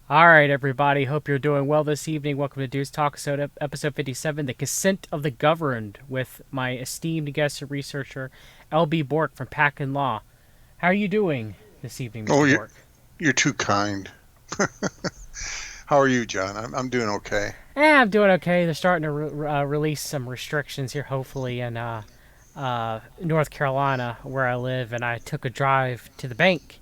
All right, everybody. Hope you're doing well this evening. Welcome to Dude's Talk, episode 57, The Consent of the Governed, with my esteemed guest and researcher, LB Bork from Pack and Law. How are you doing this evening, Oh, Mr. Bork? you're too kind. How are you, John? I'm doing okay. I'm doing okay. They're starting to release some restrictions here, hopefully, in North Carolina, where I live, and I took a drive to the bank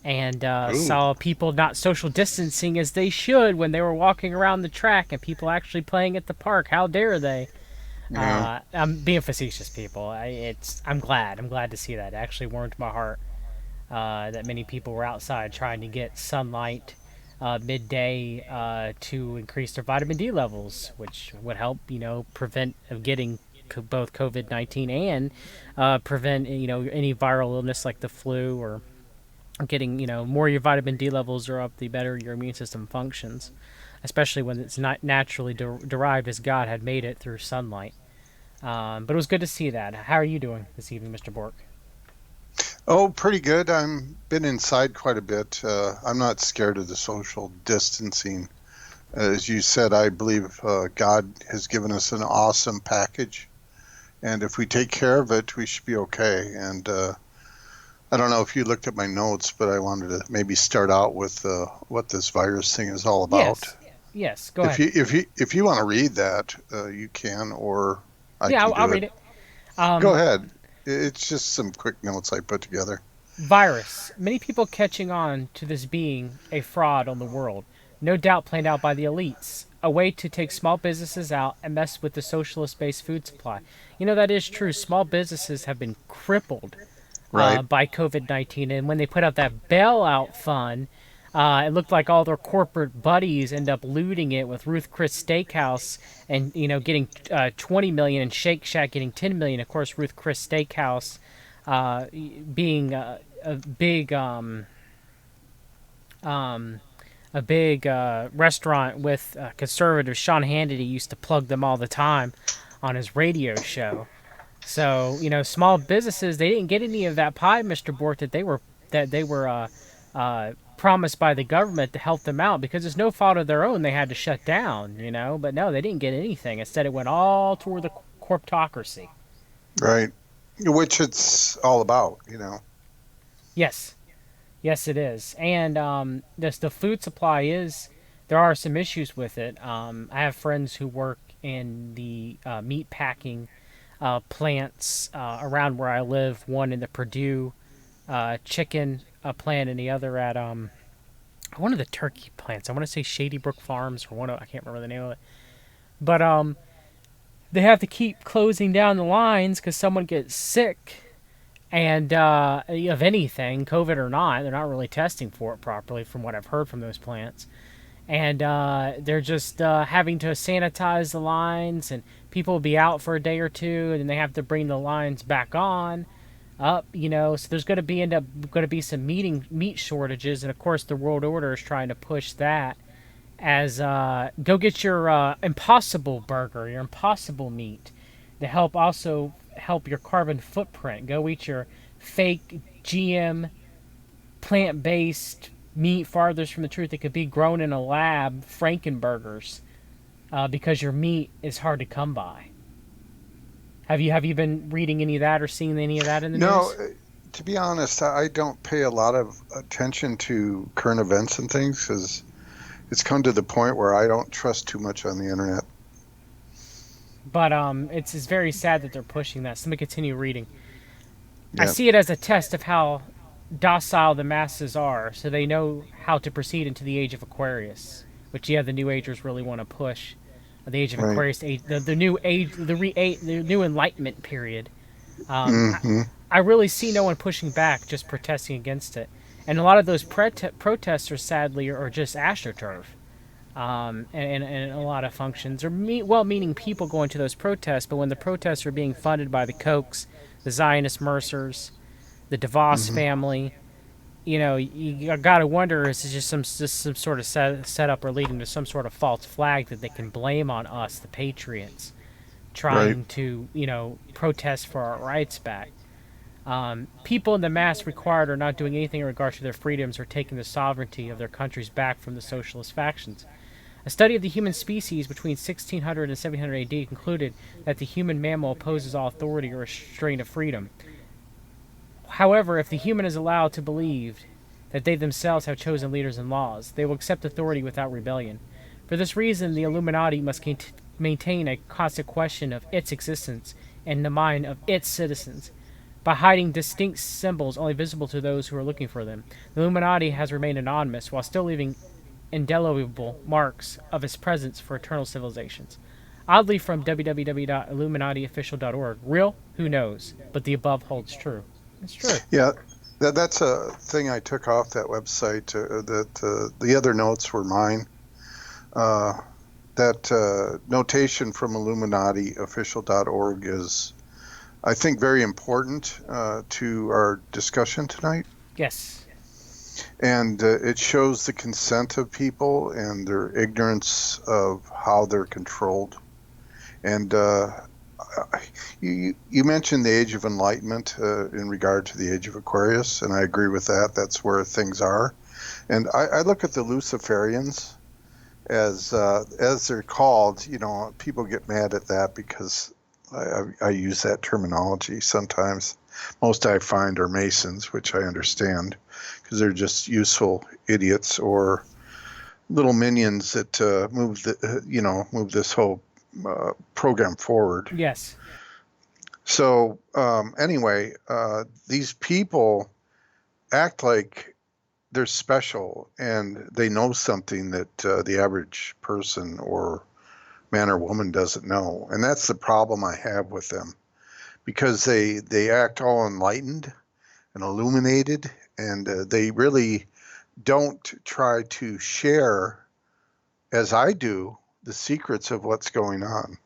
and Ooh, saw people not social distancing as they should when they were walking around the track and people actually playing at the park. How dare they? yeah. I'm being facetious, people. I'm glad. I'm glad to see that. It actually warmed my heart that many people were outside trying to get sunlight midday to increase their vitamin D levels, which would help, prevent of getting both COVID-19 and prevent, any viral illness like the flu or getting, more your vitamin D levels are up, the better your immune system functions, especially when it's not naturally derived as God had made it through sunlight. But it was good to see that. How are you doing this evening, Mr. Bork? Oh, pretty good. I'm been inside quite a bit. I'm not scared of the social distancing. As you said, I believe God has given us an awesome package, and if we take care of it, we should be okay. And I don't know if you looked at my notes, but I wanted to maybe start out with what this virus thing is all about. Yes. Yes. Go If ahead. you want to read that, you can, or I Yeah, can I'll do read it. it. Go Um, ahead. It's just some quick notes I put together. Virus. Many people catching on to this being a fraud on the world. No doubt planned out by the elites. A way to take small businesses out and mess with the socialist based food supply. That is true. Small businesses have been crippled Right. by COVID 19. And when they put out that bailout fund, it looked like all their corporate buddies end up looting it, with Ruth Chris Steakhouse and getting 20 million and Shake Shack getting 10 million. Of course, Ruth Chris Steakhouse uh, being a big um, a big restaurant with conservative Sean Hannity used to plug them all the time on his radio show. So small businesses, they didn't get any of that pie, Mr. Bort, that they were promised by the government to help them out, because it's no fault of their own they had to shut down. But no, they didn't get anything. Instead, it went all toward the corptocracy. Right. Which it's all about. Yes, yes, it is. And this the food supply is, there are some issues with it. I have friends who work in the meat packing plants around where I live. One in the Purdue chicken plant, and the other at one of the turkey plants. I want to say Shady Brook Farms, or I can't remember the name of it. But they have to keep closing down the lines because someone gets sick, and of anything, COVID or not, they're not really testing for it properly, from what I've heard from those plants. And they're just having to sanitize the lines, and people will be out for a day or two, and then they have to bring the lines back on up. So there's going to be end up going to be some meat shortages, and of course the world order is trying to push that as go get your impossible burger, your impossible meat, to help your carbon footprint. Go eat your fake GM plant-based meat farthest from the truth that could be grown in a lab, Frankenburgers, because your meat is hard to come by. Have you been reading any of that or seeing any of that in the No, news? to be honest, I don't pay a lot of attention to current events and things because it's come to the point where I don't trust too much on the internet. But it's very sad that they're pushing that. So let me continue reading. I Yeah. see it as a test of how docile the masses are, so they know how to proceed into the Age of Aquarius, which the New Agers really want to push. The Age of Right. Aquarius, the new age, the new Enlightenment period. Um, I, Hmm. I really see no one pushing back, just protesting against it, and a lot of those protesters, sadly, are just astroturf. And a lot of functions are well-meaning people going to those protests, but when the protests are being funded by the Kochs, the Zionist Mercers, the DeVos Hmm. family, you gotta wonder, is it just some sort of setup, or leading to some sort of false flag that they can blame on us, the patriots, Right. trying to protest for our rights back. People in the mass required are not doing anything in regards to their freedoms or taking the sovereignty of their countries back from the socialist factions. A study of the human species between 1600 and 1700 AD concluded that the human mammal opposes all authority or restraint of freedom. However, if the human is allowed to believe that they themselves have chosen leaders and laws, they will accept authority without rebellion. For this reason, the Illuminati must maintain a constant question of its existence in the mind of its citizens. By hiding distinct symbols only visible to those who are looking for them, the Illuminati has remained anonymous while still leaving indelible marks of its presence for eternal civilizations. Oddly, from www.illuminatiofficial.org, real? Who knows? But the above holds true. It's true. Yeah, that's a thing I took off that website. That the other notes were mine. Uh, that notation from illuminatiofficial.org is, I think, very important to our discussion tonight. Yes. And it shows the consent of people and their ignorance of how they're controlled. And you mentioned the Age of Enlightenment in regard to the Age of Aquarius, and I agree with that. That's where things are. And I look at the Luciferians as they're called. You know, people get mad at that because I use that terminology sometimes. Most I find are Masons, which I understand because they're just useful idiots or little minions that move this whole program forward. Yes. So anyway, these people act like they're special and they know something that the average person or man or woman doesn't know, and that's the problem I have with them, because they act all enlightened and illuminated, and they really don't try to share, as I do, the secrets of what's going on.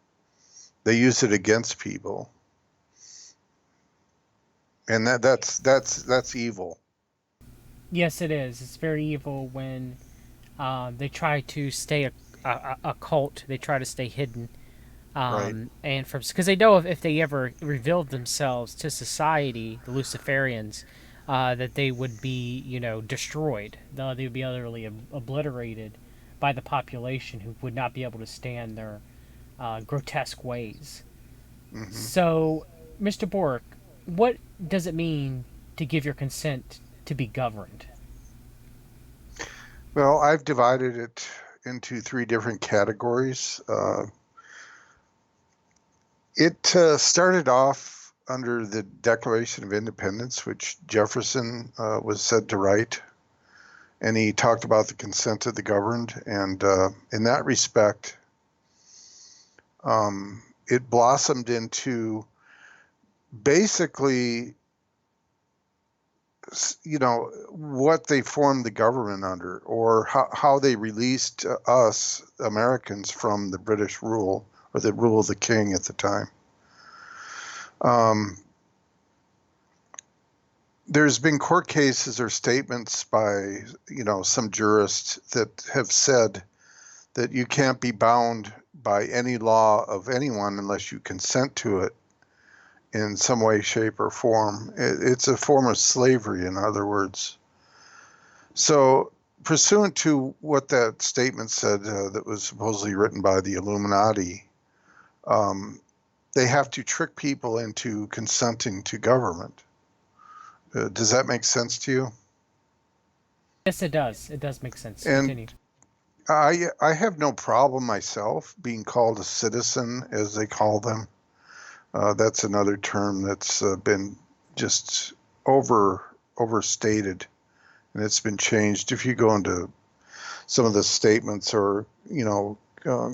They use it against people, and that's evil. Yes, it is. It's very evil when they try to stay a cult. They try to stay hidden. Right. And from because they know if they ever revealed themselves to society, the Luciferians, that they would be destroyed. They would be utterly obliterated by the population who would not be able to stand their grotesque ways. Hmm. So, Mr. Bork, what does it mean to give your consent to be governed? Well, I've divided it into three different categories. It started off under the Declaration of Independence, which Jefferson was said to write, and he talked about the consent of the governed. And in that respect, it blossomed into basically, what they formed the government under, or how they released us Americans from the British rule, or the rule of the king at the time. Um, there's been court cases or statements by, some jurists that have said that you can't be bound by any law of anyone unless you consent to it in some way, shape, or form. It's a form of slavery, in other words. So, pursuant to what that statement said, that was supposedly written by the Illuminati, um, they have to trick people into consenting to government. Does that make sense to you? Yes, it does. It does make sense. And Continue. I have no problem myself being called a citizen, as they call them. That's another term that's been just overstated, and it's been changed. If you go into some of the statements, or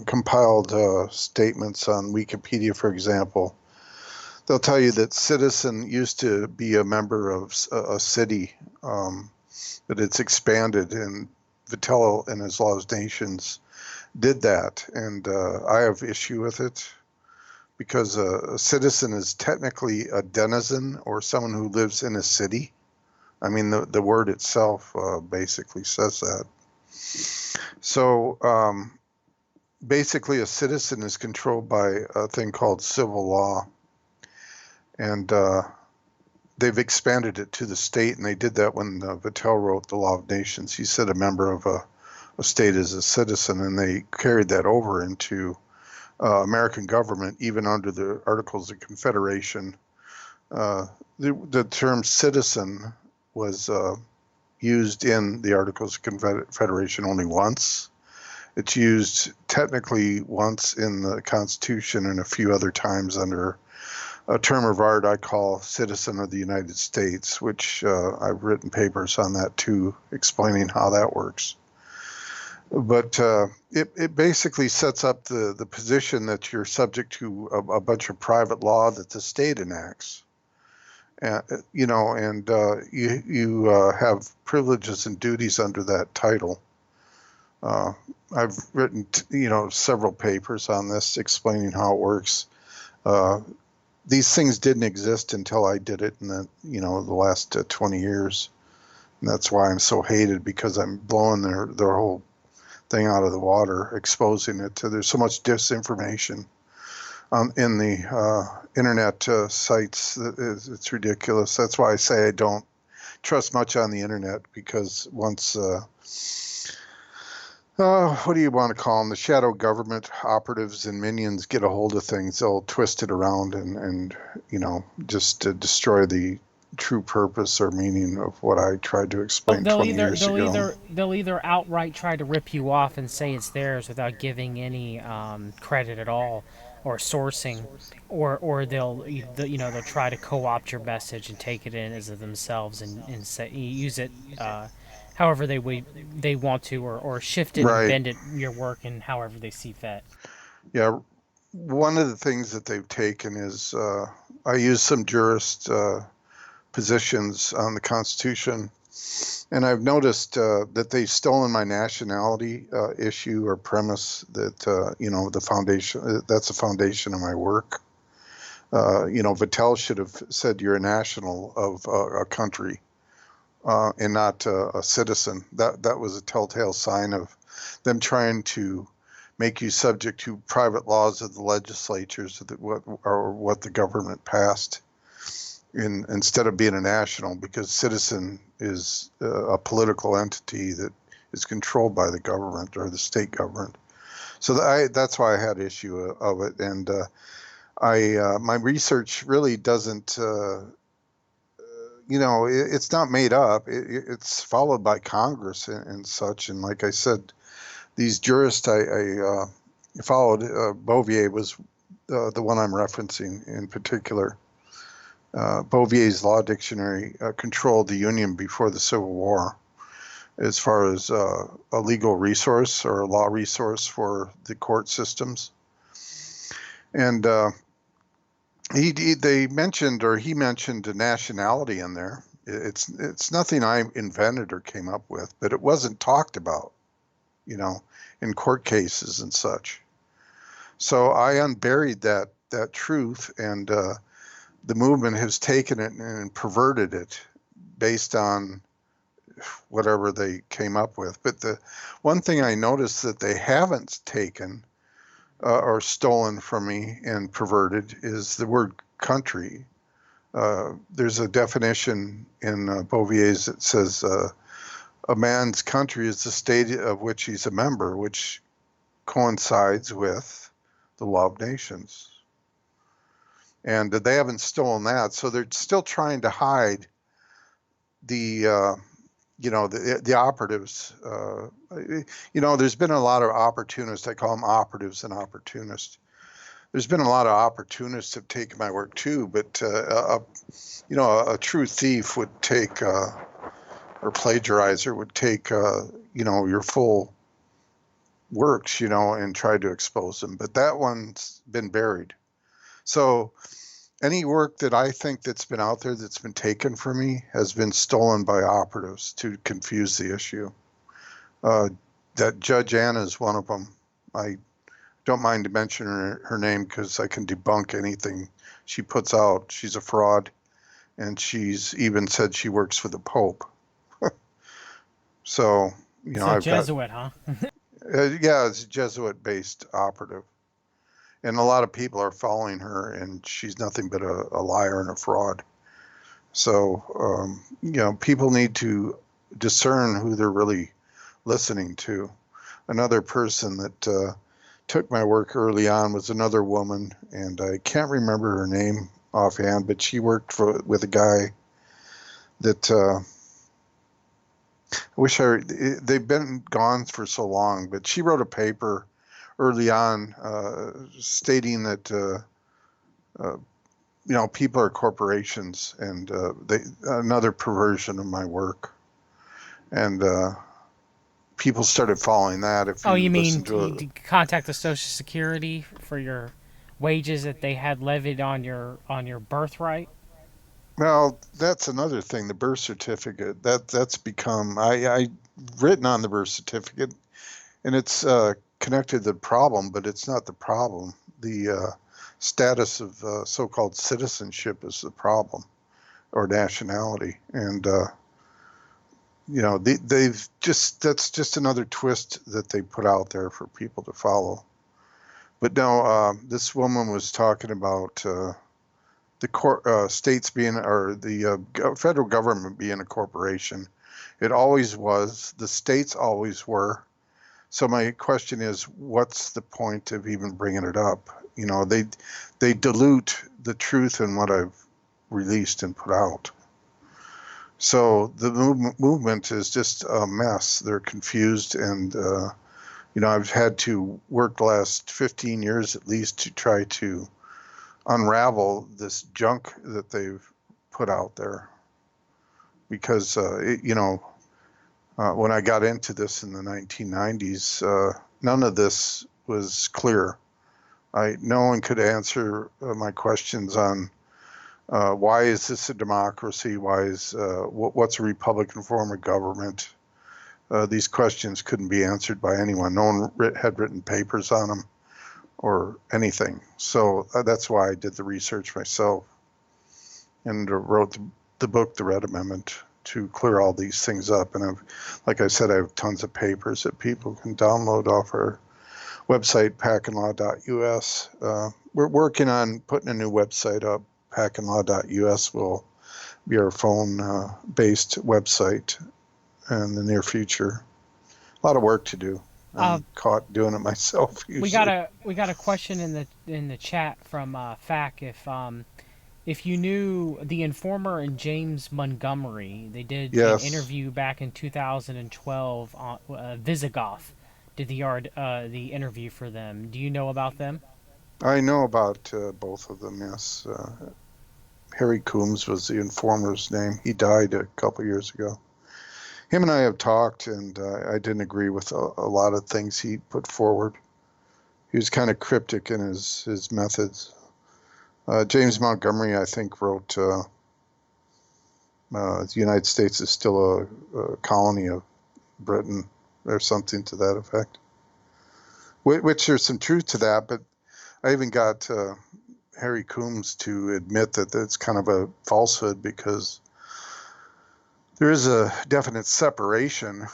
compiled statements on Wikipedia, for example, they'll tell you that citizen used to be a member of a city, but it's expanded, and Vitello and his Laws Nations did that, and I have issue with it, because a citizen is technically a denizen, or someone who lives in a city. I mean, the word itself basically says that. So basically, a citizen is controlled by a thing called civil law. And they've expanded it to the state, and they did that when Vattel wrote the Law of Nations. He said a member of a state is a citizen, and they carried that over into American government, even under the Articles of Confederation. The term citizen was used in the Articles of Confederation only once. It's used technically once in the Constitution and a few other times under a term of art I call citizen of the United States, which I've written papers on that too, explaining how that works. But it basically sets up the position that you're subject to a bunch of private law that the state enacts. You know, and you have privileges and duties under that title. I've written, several papers on this explaining how it works. These things didn't exist until I did it in the last 20 years. And that's why I'm so hated, because I'm blowing their whole thing out of the water, exposing it to, there's so much disinformation in the internet sites. It's ridiculous. That's why I say I don't trust much on the internet, because once, what do you want to call them? The shadow government operatives and minions get a hold of things, they'll twist it around and just to destroy the true purpose or meaning of what I tried to explain 20 years ago. They'll either outright try to rip you off and say it's theirs without giving any credit at all or sourcing, or they'll try to co-opt your message and take it in as of themselves and say, use it however they want to, or shift it and Right. bend it your work in however they see fit. Yeah. One of the things that they've taken is I use some jurist positions on the Constitution, and I've noticed that they've stolen my nationality issue or premise that the foundation, that's the foundation of my work. Vattel should have said you're a national of a country and not a citizen. That was a telltale sign of them trying to make you subject to private laws of the legislatures what the government passed, instead of being a national, because citizen is a political entity that is controlled by the government or the state government. So that's why I had issue of it, and my research really doesn't. It's not made up. It's followed by Congress and such. And like I said, these jurists I followed, Bouvier was the one I'm referencing in particular. Bouvier's Law Dictionary controlled the Union before the Civil War as far as a legal resource or a law resource for the court systems. And he mentioned a nationality in there. It's nothing I invented or came up with, but it wasn't talked about, in court cases and such. So I unburied that truth, and the movement has taken it and perverted it based on whatever they came up with. But the one thing I noticed that they haven't taken or stolen from me and perverted is the word country. There's a definition in Bouvier's that says a man's country is the state of which he's a member, which coincides with the Law of Nations. And they haven't stolen that, so they're still trying to hide the operatives. There's been a lot of opportunists. I call them operatives and opportunists. There's been a lot of opportunists that have taken my work too, but a true thief would take or plagiarizer would take your full works, and try to expose them. But that one's been buried. So any work that I think that's been out there that's been taken from me has been stolen by operatives to confuse the issue. That Judge Anna is one of them. I don't mind to mention her name because I can debunk anything she puts out. She's a fraud, and she's even said she works for the Pope. So, It's a I've Jesuit, huh? yeah, it's a Jesuit-based operative. And a lot of people are following her, and she's nothing but a liar and a fraud. So, people need to discern who they're really listening to. Another person that took my work early on was another woman, and I can't remember her name offhand, but she worked with a guy that I wish they've been gone for so long, but she wrote a paper early on stating that uh, people are corporations, and they another perversion of my work, and people started following that. If Oh, you you mean listen to it, to contact the Social Security for your wages that they had levied on your birthright? well, that's another thing. The birth certificate that's become I written on the birth certificate, and it's connected to the problem, but it's not the problem. The status of so-called citizenship is the problem, or nationality, and they've just that's just another twist that they put out there for people to follow. But no, this woman was talking about states being, or the federal government being a corporation. It always was. The states always were. So my question is, what's the point of even bringing it up? They dilute the truth in what I've released and put out. So the movement is just a mess. They're confused, and I've had to work the last 15 years at least to try to unravel this junk that they've put out there. Because when I got into this in the 1990s, none of this was clear. No one could answer my questions on why is this a democracy? What's a Republican form of government? These questions couldn't be answered by anyone. No one had written papers on them or anything. So that's why I did the research myself and wrote the book, The Red Amendment, to clear all these things up. And like I said, I have tons of papers that people can download off our website, packandlaw.us. We're working on putting a new website up. Packandlaw.us will be our phone-based website in the near future. A lot of work to do. Uh, I'm caught doing it myself usually. we got a question in the chat from Fac if you knew the Informer and James Montgomery. They did an Yes, interview back in 2012 on Visigoth. Did the interview for them? Do you know about them? I know about both of them. Yes, Harry Coombs was the informer's name. He died a couple years ago. Him and I have talked, and I didn't agree with a lot of things he put forward. He was kind of cryptic in his methods. James Montgomery, I think, wrote the United States is still a colony of Britain, or something to that effect. Which there's some truth to that, but I even got Harry Coombs to admit that it's kind of a falsehood, because there is a definite separation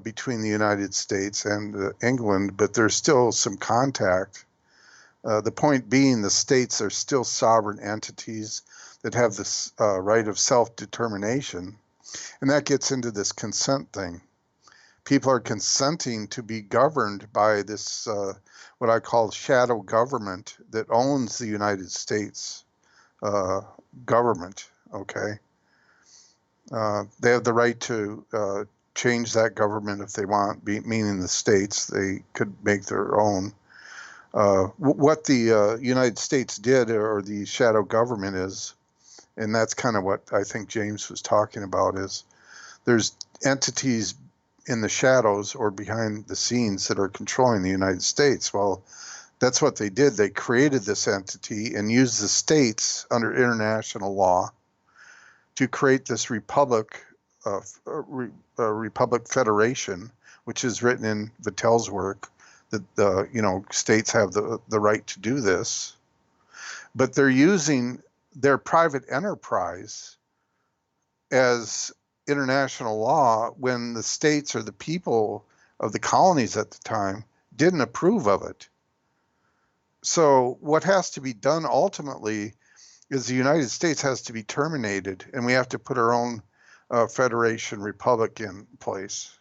between the United States and England, but there's still some contact. The point being, the states are still sovereign entities that have this right of self-determination, and that gets into this consent thing. People are consenting to be governed by this, what I call shadow government, that owns the United States uh, government, okay? They have the right to change that government if they want, meaning the states. They could make their own. What the United States did, or the shadow government is, and that's kind of what I think James was talking about, is there's entities in the shadows or behind the scenes that are controlling the United States. Well, that's what they did. They created this entity and used the states under international law to create this republic, republic federation, which is written in Vattel's work, that states have the right to do this, but they're using their private enterprise as international law when the states, or the people of the colonies at the time, didn't approve of it. So what has to be done ultimately is the United States has to be terminated, and we have to put our own federation republic in place.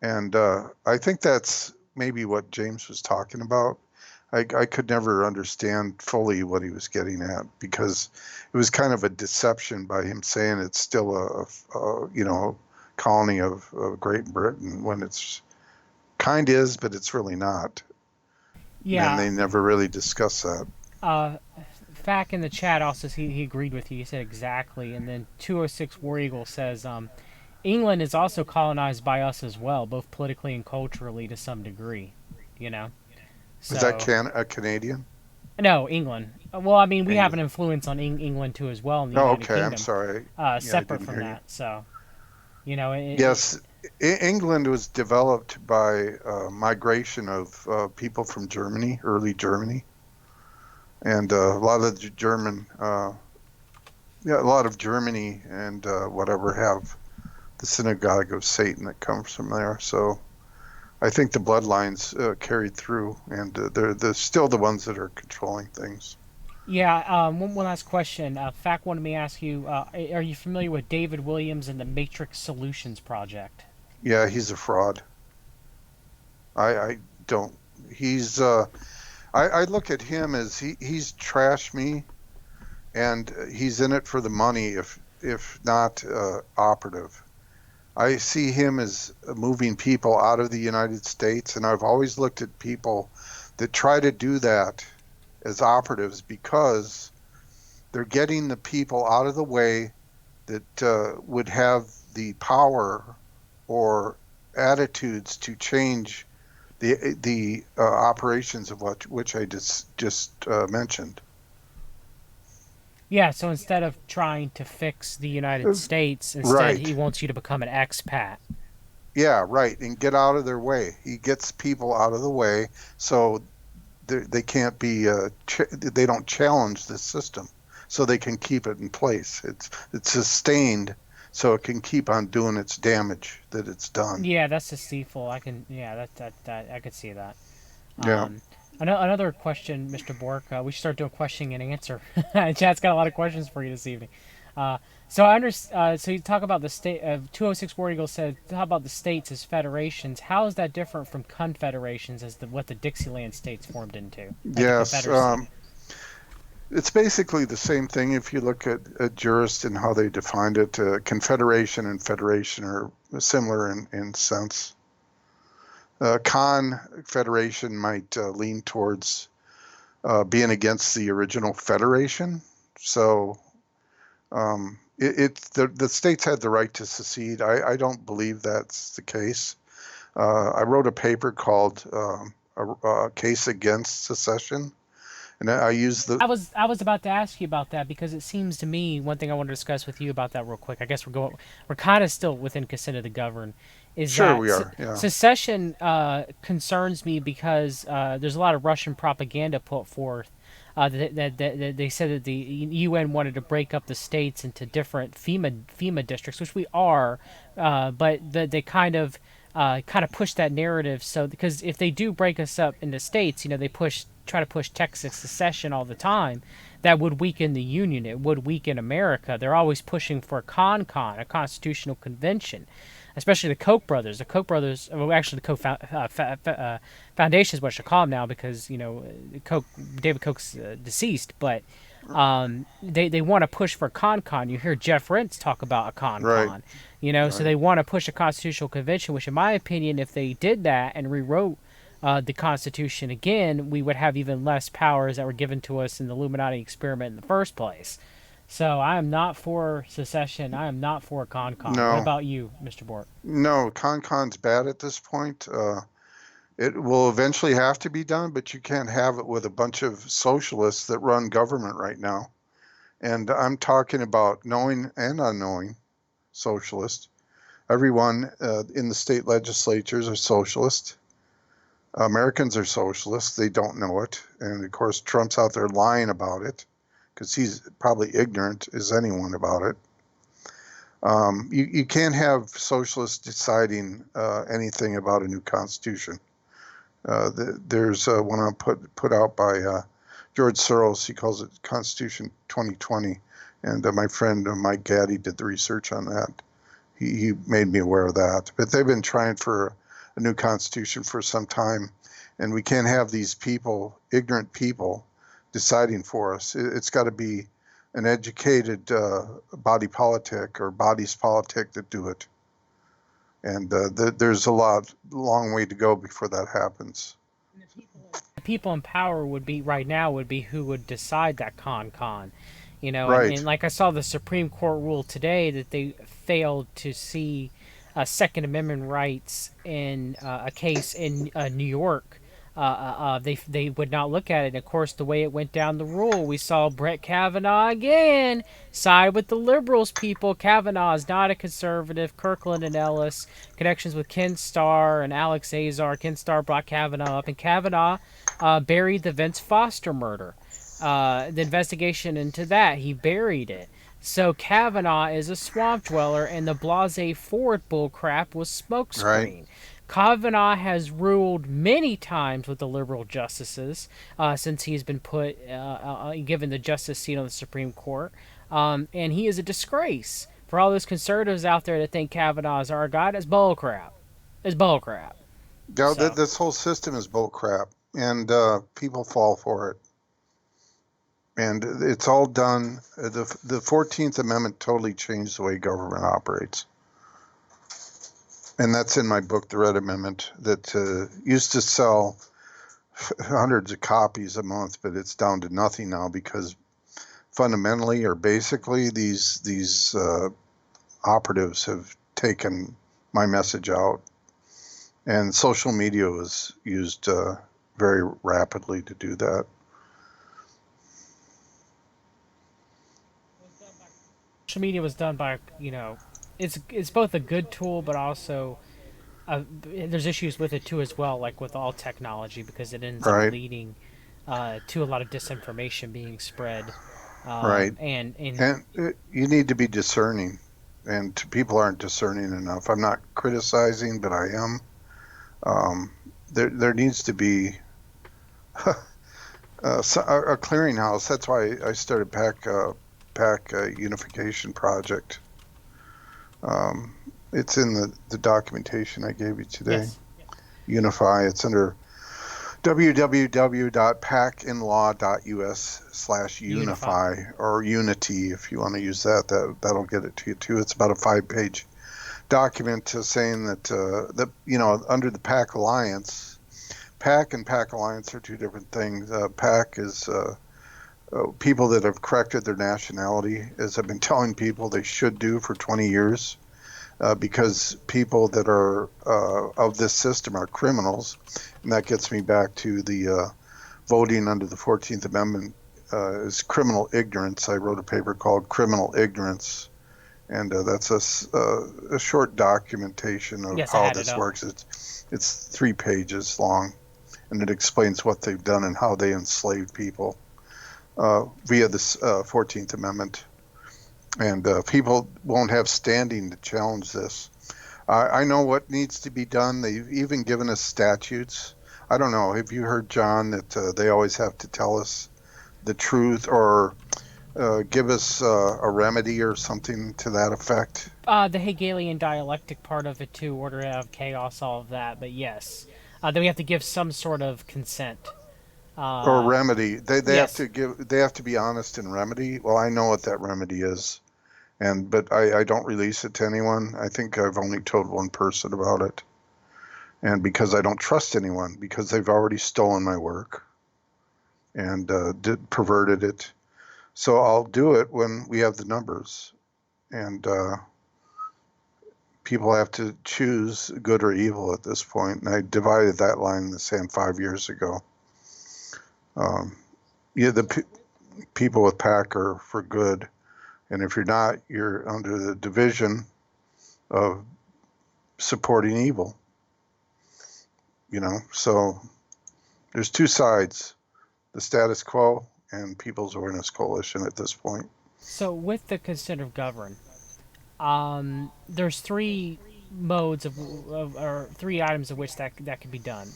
And I think that's maybe what James was talking about. I could never understand fully what he was getting at because it was kind of a deception by him saying it's still a colony of Great Britain when it's kind is, but it's really not. And Yeah. they never really discuss that. Uh, Fac in the chat also he agreed with you. He said exactly. And then 206 War Eagle says England is also colonized by us as well, both politically and culturally to some degree. You know. Was that So a Canadian? no, England. Well, I mean, we have England. an influence on England too as well in the Oh, United okay. I'm Kingdom, sorry. Yeah, I separate didn't from hear you. that. So you know, Yes, England was developed by migration of people from Germany, early Germany, and a lot of the German, yeah, a lot of Germany and whatever have the synagogue of Satan that comes from there. So I think the bloodlines carried through, and they're still the ones that are controlling things. yeah. One last question. Fac wanted me to ask you: are you familiar with David Williams and the Matrix Solutions Project? Yeah, he's a fraud. I don't. He's I look at him as he's trash me, and he's in it for the money, if not operative. I see him as moving people out of the United States, and I've always looked at people that try to do that as operatives because they're getting the people out of the way that would have the power or attitudes to change the operations of which I just mentioned. Yeah. So instead of trying to fix the United Uh, States, instead he Right. wants you to become an expat. Yeah, right. And get out of their way. He gets people out of the way so they can't be they don't challenge the system, so they can keep it in place. It's sustained, so it can keep on doing its damage that it's done. Yeah, that's deceitful. I can. Yeah, that I could see that. Yeah. Um, another question, Mr. Bork. We should start doing question and answer. Chat's got a lot of questions for you this evening. So I so you talk about the state of 206 War Eagle said. How about the states as federations? How is that different from confederations as what the Dixieland states formed into, like the Yes. Confederacy? It's basically the same thing if you look at jurists and how they defined it. Confederation and federation are similar in sense. Confederation might lean towards being against the original federation. So the states had the right to secede. I don't believe that's the case. I wrote a paper called a Case Against Secession, and I use the. I was about to ask you about that because it seems to me one thing I want to discuss with you about that real quick. I guess we're kind of still within consent of the governed. Is Sure, that we are. Yeah. secession concerns me because there's a lot of Russian propaganda put forth that they said that the UN wanted to break up the states into different FEMA districts, which we are, but they kind of push that narrative. So because if they do break us up into states, they try to push Texas secession all the time. That would weaken the Union. It would weaken America. They're always pushing for a constitutional convention, especially the Koch brothers. The Koch brothers, well, actually, the Koch Foundation is what I should call them now because David Koch's deceased. But they want to push for a con. You hear Jeff Rentz talk about a Right. con. So Right. they want to push a constitutional convention. Which, in my opinion, if they did that and rewrote the Constitution again, we would have even less powers that were given to us in the Illuminati experiment in the first place. So I am not for secession. I am not for a con. What No. about you, Mr. Bork? No. Con's bad at this point. It will eventually have to be done, but you can't have it with a bunch of socialists that run government right now. And I'm talking about knowing and unknowing socialists. Everyone in the state legislatures are socialist. Americans are socialists. They don't know it. And of course, Trump's out there lying about it because he's probably ignorant as anyone about it. You can't have socialists deciding anything about a new constitution. There's one put out by George Soros, he calls it Constitution 2020. And my friend Mike Gaddy did the research on that. He made me aware of that. But they've been trying for a new constitution for some time, and we can't have these people, ignorant people, deciding for us. It's got to be an educated body politic or bodies politic that do it. And there's a long way to go before that happens. The people in power would be right now would be who would decide that con. And Right. like I saw the Supreme Court rule today that they failed to see Second Amendment rights in a case in New York. They would not look at it. And of course, the way it went down the rule, we saw Brett Kavanaugh again side with the liberals. People, Kavanaugh is not a conservative. Kirkland and Ellis connections with Ken Starr and Alex Azar. Ken Starr brought Kavanaugh up, and Kavanaugh buried the Vince Foster murder. The investigation into that, he buried it. So Kavanaugh is a swamp dweller, and the Blase Ford bullcrap was Right. smokescreen. Kavanaugh has ruled many times with the liberal justices since he's been given the justice seat on the Supreme Court, and he is a disgrace for all those conservatives out there that think Kavanaugh is our guy. It's bullcrap. It's bullcrap. Now, So this whole system is bull crap, and people fall for it. And it's all done. The 14th Amendment totally changed the way government operates. And that's in my book, The Red Amendment, that used to sell hundreds of copies a month, but it's down to nothing now because fundamentally or basically these operatives have taken my message out, and social media was used very rapidly to do that. social media was done by it's both a good tool, but also there's issues with it too as well, like with all technology, because it ends up Right, leading to a lot of disinformation being spread, right. and And you need to be discerning, and people aren't discerning enough. I'm not criticizing, but I am. Um, there needs to be a clearinghouse. That's why I started PAC Unification Project. Um, it's in the documentation I gave you today. yes, Unify. It's under unify. www.pacinlaw.us/unify or unity if you want to use that'll get it to you too. It's about a 5-page document saying that under the PAC Alliance, PAC and PAC Alliance are two different things. PAC is people that have corrected their nationality, as I've been telling people they should do for 20 years. Because people that are of this system are criminals, and that gets me back to the voting under the 14th Amendment is criminal ignorance. I wrote a paper called Criminal Ignorance, and that's a short documentation of Yes, I how had it this up. works. It's 3 pages long, and it explains what they've done and how they enslaved people via this 14th Amendment. And people won't have standing to challenge this. I know what needs to be done. They've even given us statutes. I don't know. Have you heard, John, that they always have to tell us the truth or give us a remedy or something to that effect? The Hegelian dialectic part of it too, order out of chaos, all of that. But yes, then we have to give some sort of consent. Or Uh, remedy. They have yes, to give. They have to be honest and remedy. Well, I know what that remedy is, but I don't release it to anyone. I think I've only told one person about it, and because I don't trust anyone, because they've already stolen my work and perverted it. So I'll do it when we have the numbers, and people have to choose good or evil at this point. And I divided that line in the sand 5 years ago. Um, yeah, people with PAC are for good, and if you're not, you're under the division of supporting evil. So there's two sides: the status quo and People's Awareness Coalition at this point. so with the consent of govern, there's three modes or three items of which that can be done.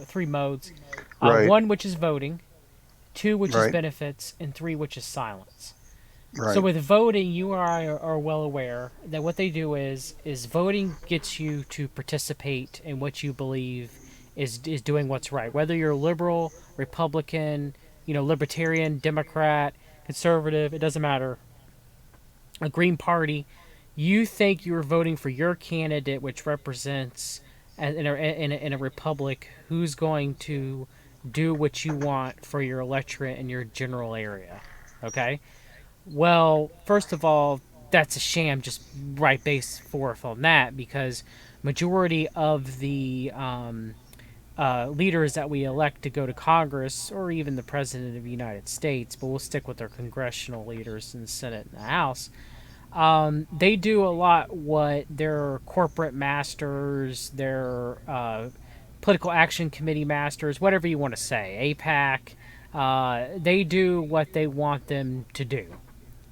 Three modes. Right, One which is voting. two, which is Right. benefits, and three, which is silence. So Right. with voting, you and I are well aware that what they do is voting gets you to participate in what you believe is doing what's right. Whether you're liberal, Republican, libertarian, Democrat, conservative, it doesn't matter. A Green Party, you think you're voting for your candidate, which represents in a republic who's going to do what you want for your electorate in your general area. Okay. Well, first of all, that's a sham. Just right base forth on that because majority of the leaders that we elect to go to Congress or even the president of the United States, but we'll stick with our congressional leaders in the Senate and the House. They do a lot what their corporate masters, their political action committee masters, whatever you want to say, APAC. They do what they want them to do.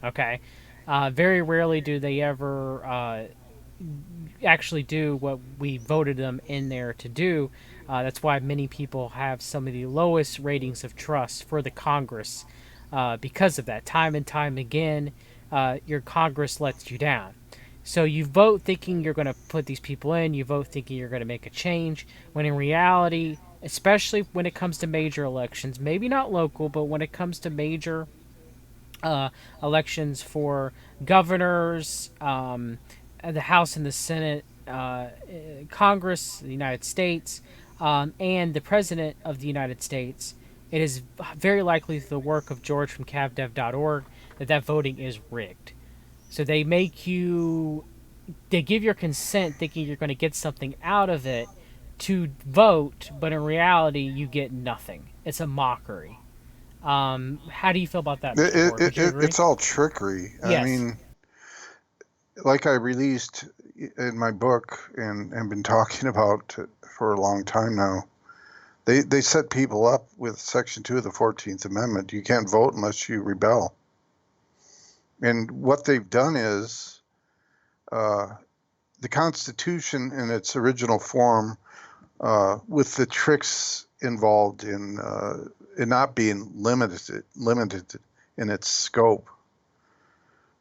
Okay. Very rarely do they ever actually do what we voted them in there to do. That's why many people have some of the lowest ratings of trust for the Congress because of that. Time and time again, your Congress lets you down. So you vote thinking you're going to put these people in, you vote thinking you're going to make a change, when in reality, especially when it comes to major elections, maybe not local, but when it comes to major uh, elections for governors, the House and the Senate, Congress, the United States, and the President of the United States, it is very likely through the work of George from cavdev.org that voting is rigged. So they give your consent thinking you're going to get something out of it to vote, but in reality, you get nothing. It's a mockery. How do you feel about that, Mr. Bork? Would you agree? It's all trickery. I Yes. mean, like I released in my book and been talking about for a long time now, they set people up with Section 2 of the 14th Amendment. You can't vote unless you rebel. And what they've done is uh, the Constitution in its original form, with the tricks involved in not being limited in its scope,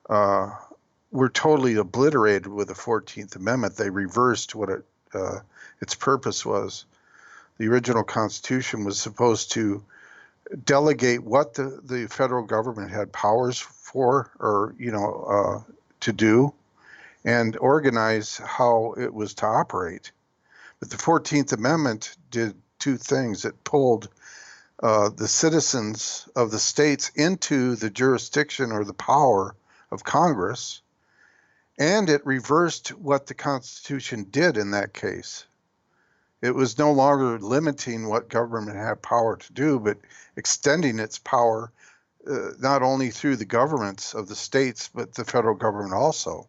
uh, were totally obliterated with the 14th Amendment. They reversed what its purpose was. The original Constitution was supposed to delegate what the federal government had powers for, or to do, and organize how it was to operate. But the 14th Amendment did two things. It pulled the citizens of the states into the jurisdiction or the power of Congress, and it reversed what the Constitution did in that case. It was no longer limiting what government had power to do, but extending its power not only through the governments of the states, but the federal government also.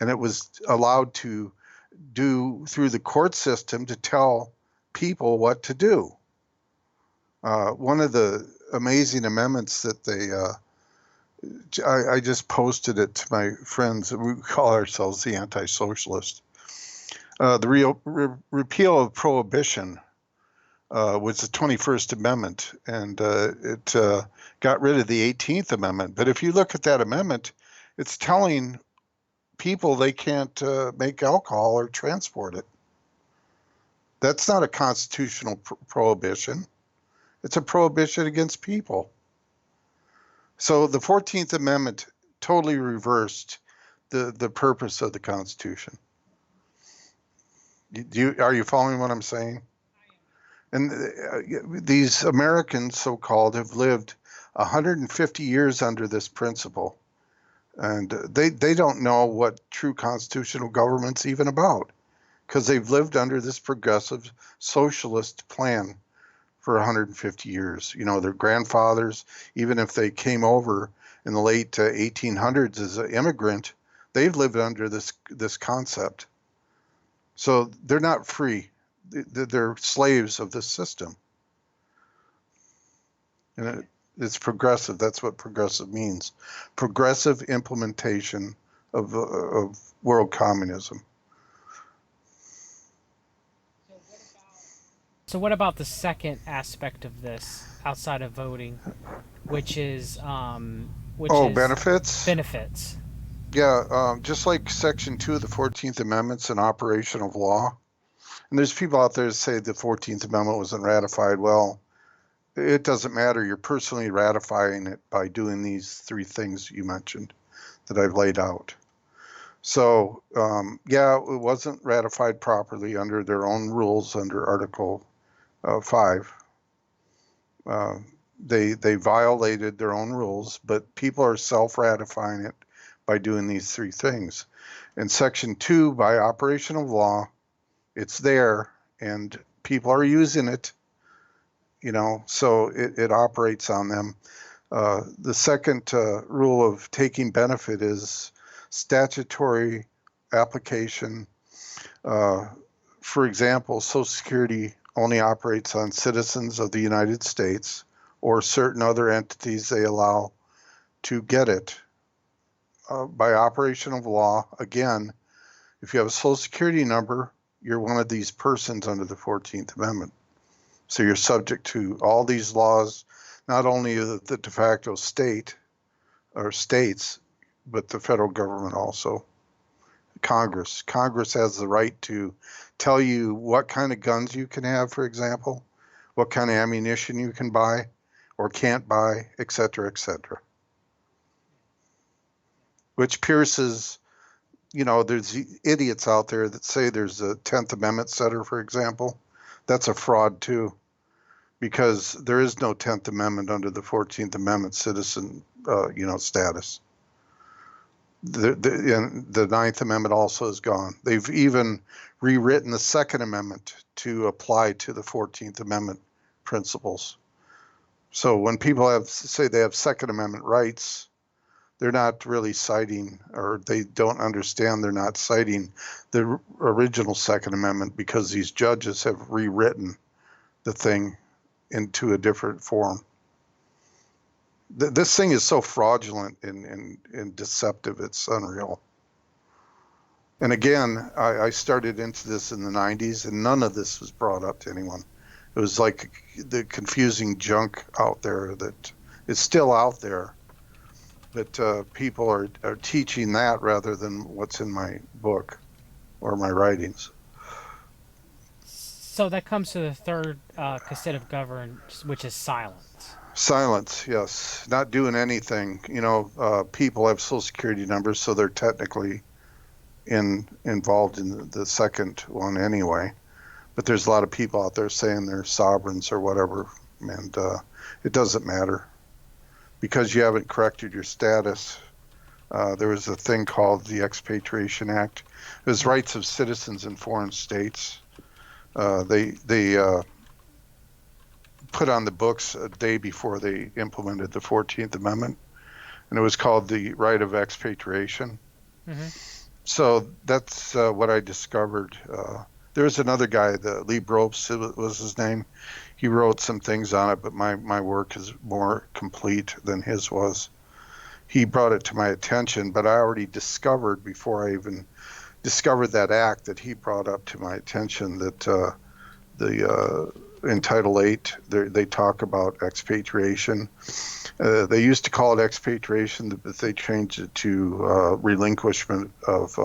And it was allowed to do through the court system to tell people what to do. One of the amazing amendments that I just posted it to my friends. We call ourselves the anti-socialist. The repeal of prohibition was the 21st Amendment, and it got rid of the 18th Amendment. But if you look at that amendment, it's telling people they can't make alcohol or transport it. That's not a constitutional prohibition. It's a prohibition against people. So the 14th Amendment totally reversed the purpose of the Constitution. Are you following what I'm saying? And these Americans, so-called, have lived 150 years under this principle. And they don't know what true constitutional government's even about, because they've lived under this progressive socialist plan for 150 years. Their grandfathers, even if they came over in the late 1800s as an immigrant, they've lived under this concept. So they're not free. They're slaves of this system. And it's progressive. That's what progressive means. Progressive implementation of world communism. So what about the second aspect of this outside of voting, which is which Oh, is benefits? benefits? Yeah, just like Section 2 of the 14th Amendment's an operation of law. And there's people out there that say the 14th Amendment wasn't ratified. Well, it doesn't matter. You're personally ratifying it by doing these three things you mentioned that I've laid out. So, yeah, it wasn't ratified properly under their own rules under Article 5. Uh, they violated their own rules, but people are self-ratifying it by doing these three things. In Section 2, by operation of law, it's there and people are using it, so it operates on them. The second rule of taking benefit is statutory application. Uh, for example, Social Security only operates on citizens of the United States or certain other entities they allow to get it. By operation of law, again, if you have a Social Security number, you're one of these persons under the 14th Amendment. So you're subject to all these laws, not only the de facto state or states, but the federal government also. Congress. Congress has the right to tell you what kind of guns you can have, for example, what kind of ammunition you can buy or can't buy, et cetera, et cetera. Which pierces, there's idiots out there that say there's a 10th Amendment setter, for example. That's a fraud too, because there is no 10th Amendment under the 14th Amendment citizen, status. The Ninth Amendment also is gone. They've even rewritten the Second Amendment to apply to the 14th Amendment principles. So when people say they have Second Amendment rights, they're not really citing, or they don't understand they're not citing the original Second Amendment, because these judges have rewritten the thing into a different form. This thing is so fraudulent and deceptive, it's unreal. And again, I started into this in the 90s, and none of this was brought up to anyone. It was like the confusing junk out there that is still out there, but people are teaching that rather than what's in my book or my writings. So that comes to the third cassette of governance, which is silence. Silence, yes. Not doing anything. People have Social Security numbers, so they're technically involved in the second one anyway. But there's a lot of people out there saying they're sovereigns or whatever, and it doesn't matter because you haven't corrected your status. There was a thing called the Expatriation Act. It was Yeah. rights of citizens in foreign states. They put on the books a day before they implemented the 14th Amendment, and it was called the right of expatriation. Mm-hmm. So that's what I discovered. There was another guy, the Lee Bropes was his name. He wrote some things on it, but my work is more complete than his was. He brought it to my attention, but I already discovered before I even discovered that act that he brought up to my attention that the in Title 8 they talk about expatriation. They used to call it expatriation, but they changed it to relinquishment of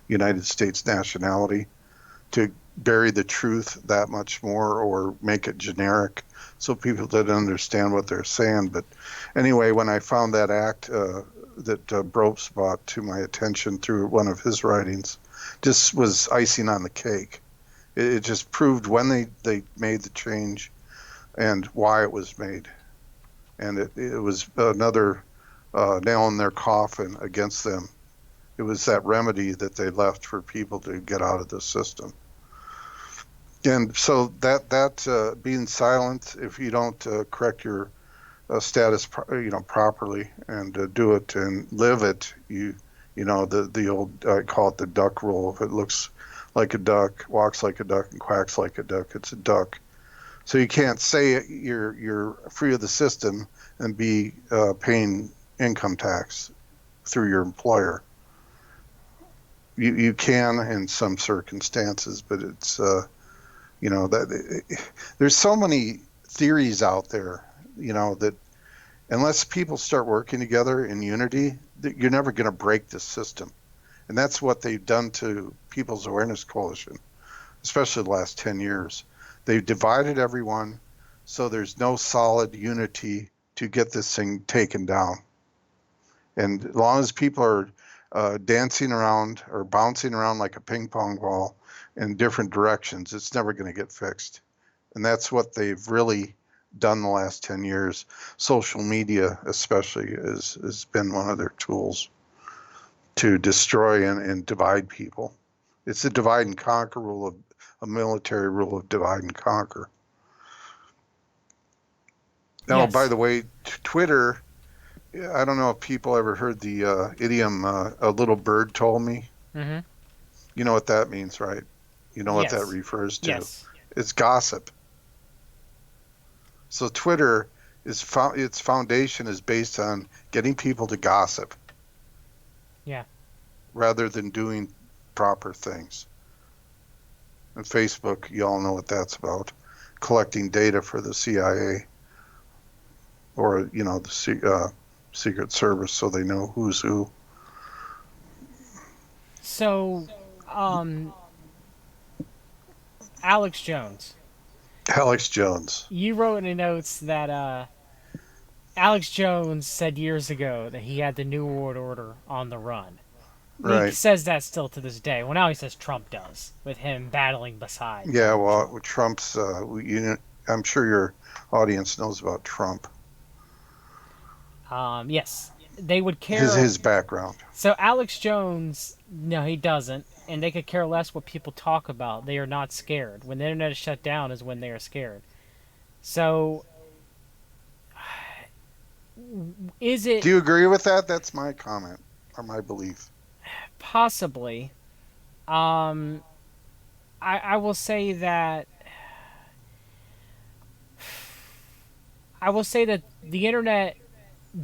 United States nationality to bury the truth that much more or make it generic so people didn't understand what they're saying. But anyway, when I found that act that Bropes brought to my attention through one of his writings, just was icing on the cake. It just proved when they made the change and why it was made. And it was another nail in their coffin against them. It was that remedy that they left for people to get out of the system. And so that being silent, if you don't correct your status, properly and do it and live it, the old, I call it the duck rule. If it looks like a duck, walks like a duck, and quacks like a duck, it's a duck. So you can't say you're free of the system and be paying income tax through your employer. You can in some circumstances, but You know that there's so many theories out there. You know that unless people start working together in unity, you're never going to break the system. And that's what they've done to People's Awareness Coalition, especially the last 10 years. They've divided everyone so there's no solid unity to get this thing taken down. And as long as people are dancing around or bouncing around like a ping pong ball in different directions, it's never going to get fixed. And that's what they've really done the last 10 years. Social media, especially, has been one of their tools to destroy and divide people. It's a divide and conquer rule of a military rule of divide and conquer. Now, by Yes. the way, Twitter, I don't know if people ever heard the idiom, a little bird told me. Mm-hmm. You know what that means, right? You know what that Yes. refers to. Yes. It's gossip. So Twitter its foundation is based on getting people to gossip Yeah. rather than doing proper things. And Facebook, you all know what that's about, collecting data for the CIA or the Secret Service, so they know who's who. So, um, Alex Jones, Alex Jones, you wrote in the notes that Alex Jones said years ago that he had the New World Order on the run. He right? says that still to this day. Well, now he says Trump does, with him battling beside Yeah, Donald well, Trump. Trump's. I'm sure your audience knows about Trump, Yes, they would his care. his background. So Alex Jones, no, he doesn't, and they could care less what people talk about. They are not scared. When the internet is shut down, is when they are scared. So, is it Do you agree with that? That's my comment or my belief. possibly? Um, I will say that the internet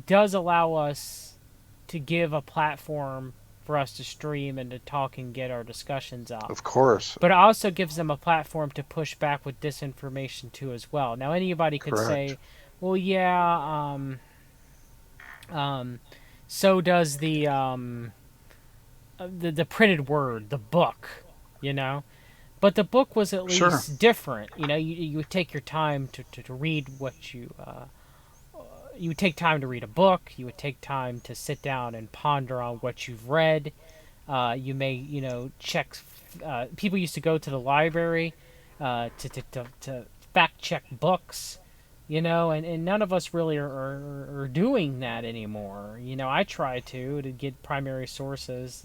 does allow us to give a platform for us to stream and to talk and get our discussions out. Of course, But it also gives them a platform to push back with disinformation too as well. Now anybody could correct. say, "Well, yeah, um, so does the printed word, the book, you know." But the book was at Sure, least different. You know, you would take your time to read what you would take time to read a book. You would take time to sit down and ponder on what you've read. You may, check. People used to go to the library to fact check books, and none of us really are doing that anymore. I try to get primary sources,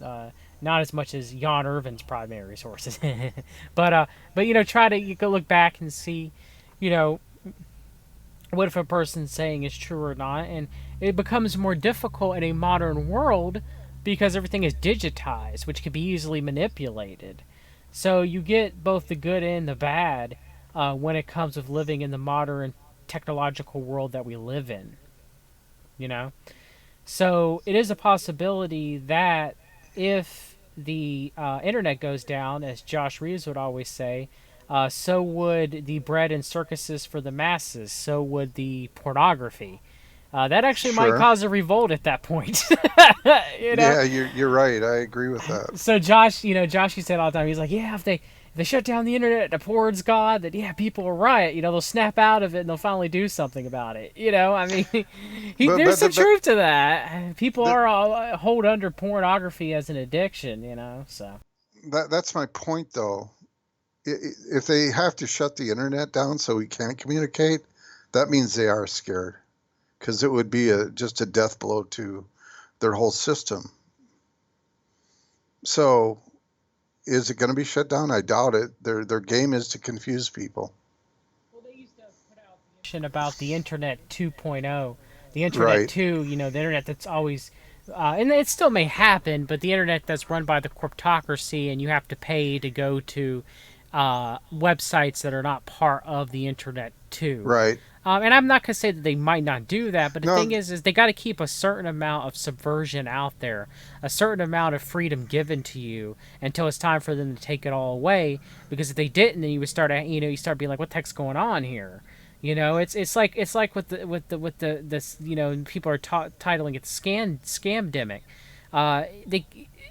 not as much as Jan Irvin's primary sources, but try to you go look back and see, you know, what if a person's saying is true or not, and it becomes more difficult in a modern world because everything is digitized, which can be easily manipulated. So you get both the good and the bad when it comes with living in the modern technological world that we live in. You know, so it is a possibility that if the internet goes down, as Josh Reeves would always say, so would the bread and circuses for the masses. So would the pornography. That actually might sure. cause a revolt at that point. you know. Yeah, you're right. I agree with that. So Josh, Josh, he said all the time, he's like, yeah, if they shut down the internet towards God, that yeah, people will riot. They'll snap out of it and they'll finally do something about it. I mean, But there's but some the, but truth to that. People the, are all hold under pornography as an addiction. So that's my point, though. If they have to shut the internet down so we can't communicate, that means they are scared because it would be just a death blow to their whole system. So, is it going to be shut down? I doubt it. Their game is to confuse people. about the internet 2.0, the internet Right. 2, the internet that's always and it still may happen, but the internet that's run by the cryptocracy and you have to pay to go to websites that are not part of the internet 2. Right. And I'm not gonna say that they might not do that, but the thing No, is they got to keep a certain amount of subversion out there, a certain amount of freedom given to you until it's time for them to take it all away. Because if they didn't, then you would start, you start being like, what the heck's going on here? It's like with the this, people are titling it scamdemic. They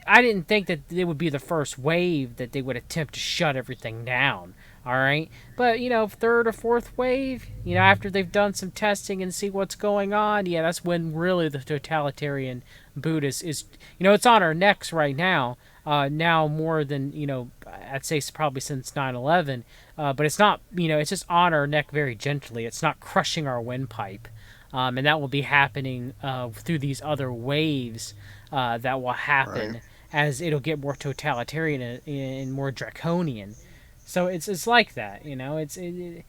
I didn't think that it would be the first wave that they would attempt to shut everything down. All right, but third or fourth wave, after they've done some testing and see what's going on, yeah, that's when really the totalitarian boot is it's on our necks right now. Now more than I'd say probably since 9/11. But it's not, it's just on our neck very gently. It's not crushing our windpipe. And that will be happening through these other waves that will right. happen as it'll get more totalitarian and more draconian. So it's like that, the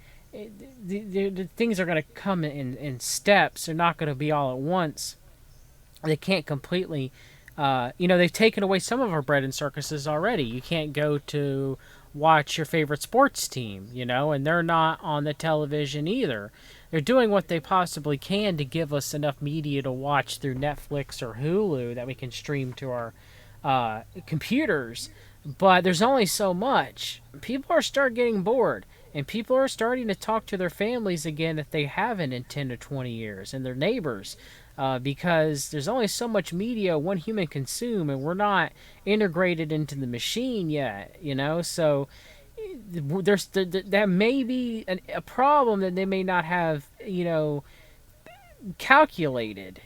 things are going to come in steps. They're not going to be all at once. They can't completely, they've taken away some of our bread and circuses already. You can't go to watch your favorite sports team, and they're not on the television either. They're doing what they possibly can to give us enough media to watch through Netflix or Hulu that we can stream to our computers, but there's only so much. People are start getting bored, and people are starting to talk to their families again that they haven't in 10 to 20 years, and their neighbors, because there's only so much media one human consume, and we're not integrated into the machine yet, so that may be a problem that they may not have calculated,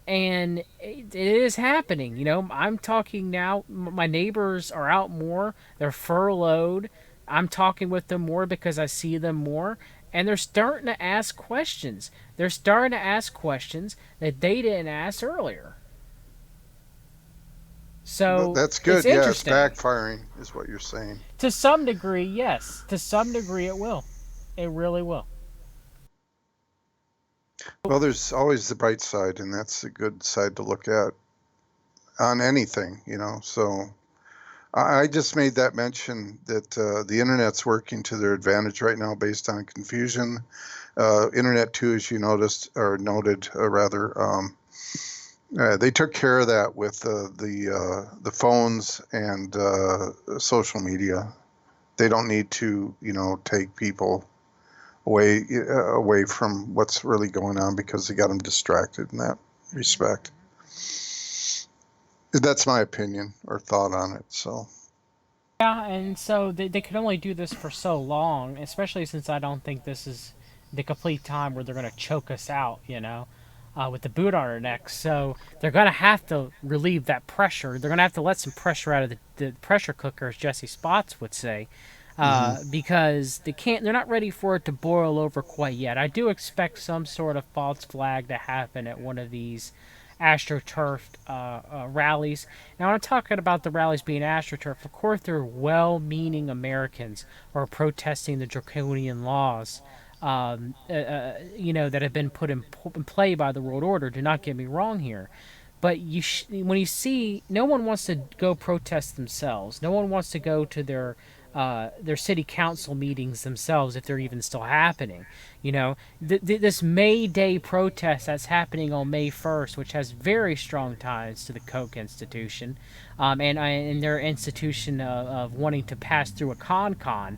and it is happening. I'm talking now. My neighbors are out more. They're furloughed. I'm talking with them more because I see them more, and they're starting to ask questions. They're starting to ask questions that they didn't ask earlier. So That's it's good. Yeah, it's interesting. backfiring, is what you're saying. To some degree, yes. To some degree, it will. It really will. Well, there's always the bright side, and that's a good side to look at on anything, So I just made that mention that the internet's working to their advantage right now based on confusion. Internet 2, as you noticed, or noted, rather, they took care of that with the phones and social media. They don't need to, take people away from what's really going on because they got them distracted in that respect. That's my opinion or thought on it. So Yeah, and so they can only do this for so long, especially since I don't think this is the complete time where they're going to choke us out, with the boot on our necks. So they're going to have to relieve that pressure. They're going to have to let some pressure out of the pressure cooker, as Jesse Spots would say, mhm. because they're not ready for it to boil over quite yet. I do expect some sort of false flag to happen at one of these astroturf rallies. Now, I'm talking about the rallies being astroturf. Of course, they're well-meaning Americans who are protesting the draconian laws, that have been put in play by the world order. Do not get me wrong here, but when you see, no one wants to go protest themselves. No one wants to go to their city council meetings themselves if they're even still happening. This May Day protest that's happening on May 1st, which has very strong ties to the Koch institution, and their institution of wanting to pass through a con.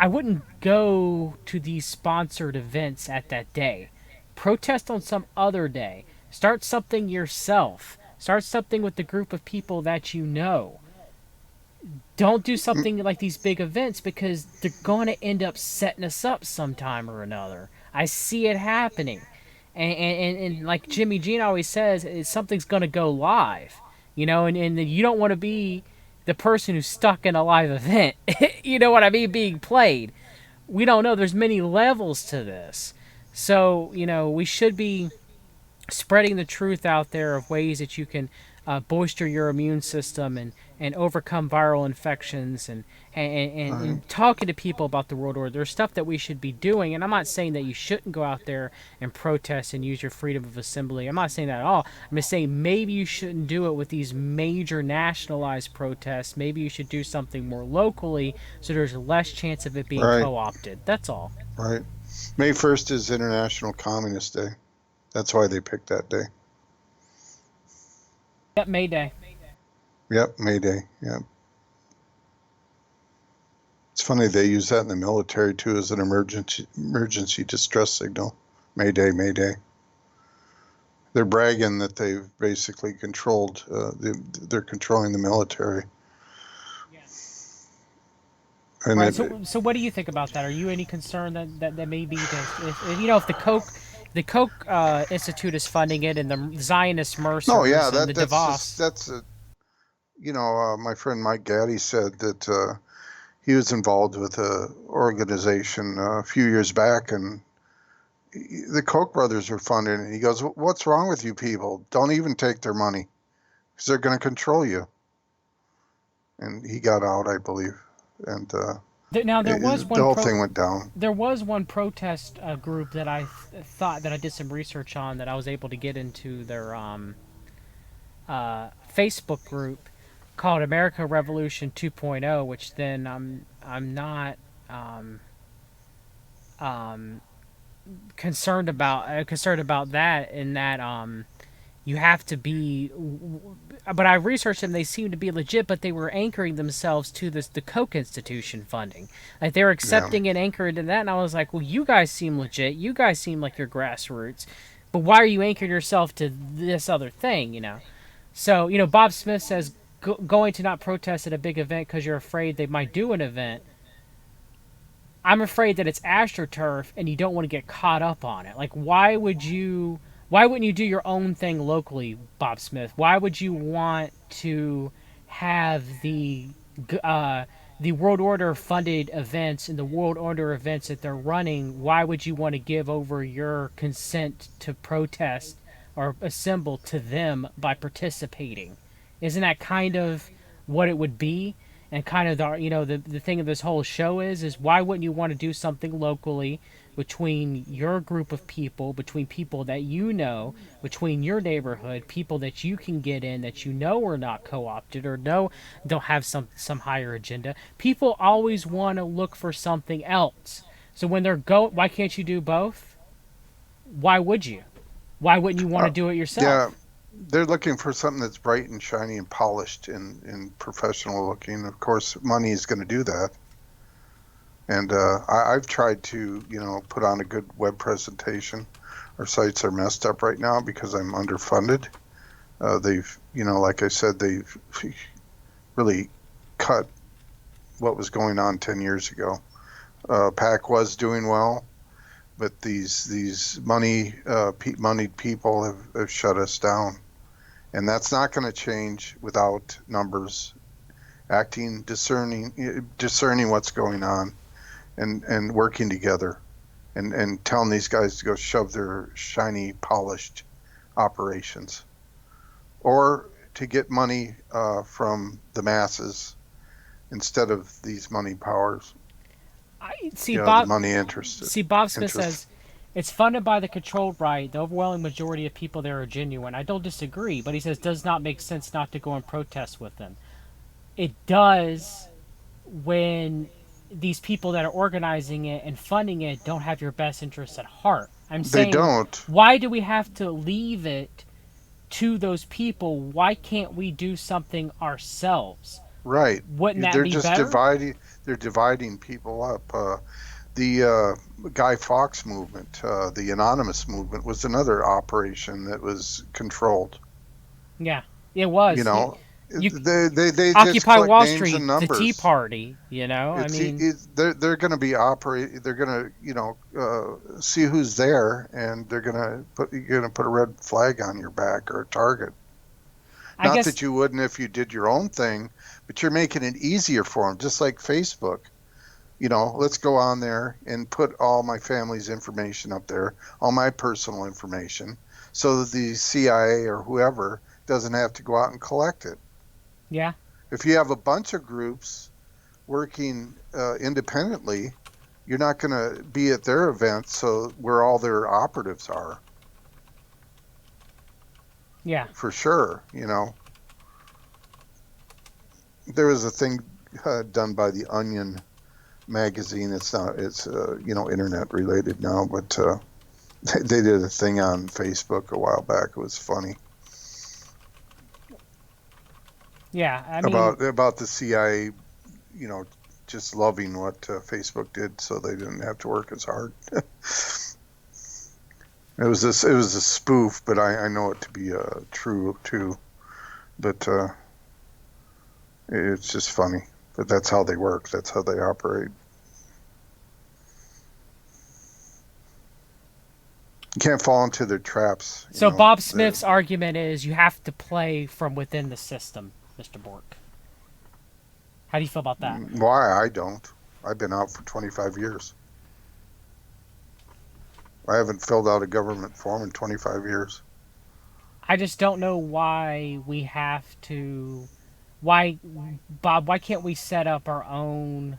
I wouldn't go to these sponsored events at that day. Protest on some other day. Start something yourself. Start something with the group of people that you know. Don't do something like these big events because they're going to end up setting us up sometime or another. I see it happening. And like Jimmy Jean always says, something's going to go live. And you don't want to be the person who's stuck in a live event. You know what I mean? Being played. We don't know. There's many levels to this. So, we should be spreading the truth out there of ways that you can bolster your immune system and overcome viral infections and talking to people about the world order. There's stuff that we should be doing, and I'm not saying that you shouldn't go out there and protest and use your freedom of assembly. I'm not saying that at all. I'm just saying maybe you shouldn't do it with these major nationalized protests. Maybe you should do something more locally so there's less chance of it being Right, co-opted. That's all. right. May 1st is International Communist Day. That's why they picked that day. Yep, May Day. Yep, May Day. Yep. It's funny they use that in the military too as an emergency distress signal. May Day, May Day. They're bragging that they've basically controlled. They're controlling the military. And Right. it, So what do you think about that? Are you any concerned that maybe if the Koch Institute is funding it, and the Zionist no, yeah, Mercers and the that's just DeVos? that's a my friend Mike Gaddy said that he was involved with a organization a few years back, and the Koch brothers are funding it. He goes, "What's wrong with you people? Don't even take their money because they're going to control you." And he got out, I believe, and Now the whole thing went down. there was one protest group that thought that I did some research on, that I was able to get into their Facebook group called America Revolution 2.0, which then I'm not um, um, concerned about that, in that you have to be. But I researched them; they seem to be legit, but they were anchoring themselves to the Koch institution funding. Like, they were Yeah, accepting and anchored in that, and I was like, well, you guys seem legit, you guys seem like you're grassroots, but why are you anchoring yourself to this other thing, So, Bob Smith says, going to not protest at a big event because you're afraid they might do an event. I'm afraid that it's astroturf and you don't want to get caught up on it. Like, why wouldn't you do your own thing locally, Bob Smith? Why would you want to have the World Order funded events and the World Order events that they're running? Why would you want to give over your consent to protest or assemble to them by participating? Isn't that kind of what it would be? And kind of the thing of this whole show is why wouldn't you want to do something locally between your group of people, between people that between your neighborhood, people that you can get in, that are not co-opted or don't have some higher agenda. People always want to look for something else. So when why can't you do both? Why would you? Why wouldn't you want to uh, do it yeah. yourself? They're looking for something that's bright and shiny and polished and professional looking. Of course, money is going to do that. And I've tried to, put on a good web presentation. Our sites are messed up right now because I'm underfunded. They've, like I said, they've really cut what was going on 10 years ago. PAC was doing well, but these moneyed people have shut us down. And that's not going to change without numbers acting, discerning what's going on, and working together, and telling these guys to go shove their shiny, polished operations, or to get money from the masses instead of these money powers. I see The Bob. money See, Bob Smith interest. says it's funded by the controlled right. The overwhelming majority of people there are genuine. I don't disagree, but he says does not make sense not to go and protest with them. It does when these people that are organizing it and funding it don't have your best interests at heart. I'm They saying, don't. why do we have to leave it to those people? Why can't we do something ourselves? Right. Wouldn't that They're be just better? dividing. They're dividing people up. The Guy Fawkes movement, the anonymous movement, was another operation that was controlled. Yeah, it You was. know, You they just Occupy collect Wall names and Street, the Tea numbers. Party. I mean, They're going to be operate. They're going to see who's there, and you're going to put a red flag on your back or a target. I Not guess. that you wouldn't if you did your own thing, but you're making it easier for them, just like Facebook. Let's go on there and put all my family's information up there, all my personal information, so that the CIA or whoever doesn't have to go out and collect it. Yeah, If you have a bunch of groups working independently, you're not going to be at their events, so where all their operatives are, yeah. for sure. There was a thing done by the Onion magazine. It's not. It's internet related now, but they did a thing on Facebook a while back. It was funny Yeah, I mean, about the CIA, you know, just loving what Facebook did, so they didn't have to work as hard. It was a spoof, but I know it to be true too. But it's just funny. But that's how they work. That's how they operate. You can't fall into their traps. You so know. Bob Smith's argument is you have to play from within the system, Mr. Bork. How do you feel about that? Why I don't? I've been out for 25 years. I haven't filled out a government form in 25 years. I just don't know why we have to. Why, Bob? Why can't we set up our own?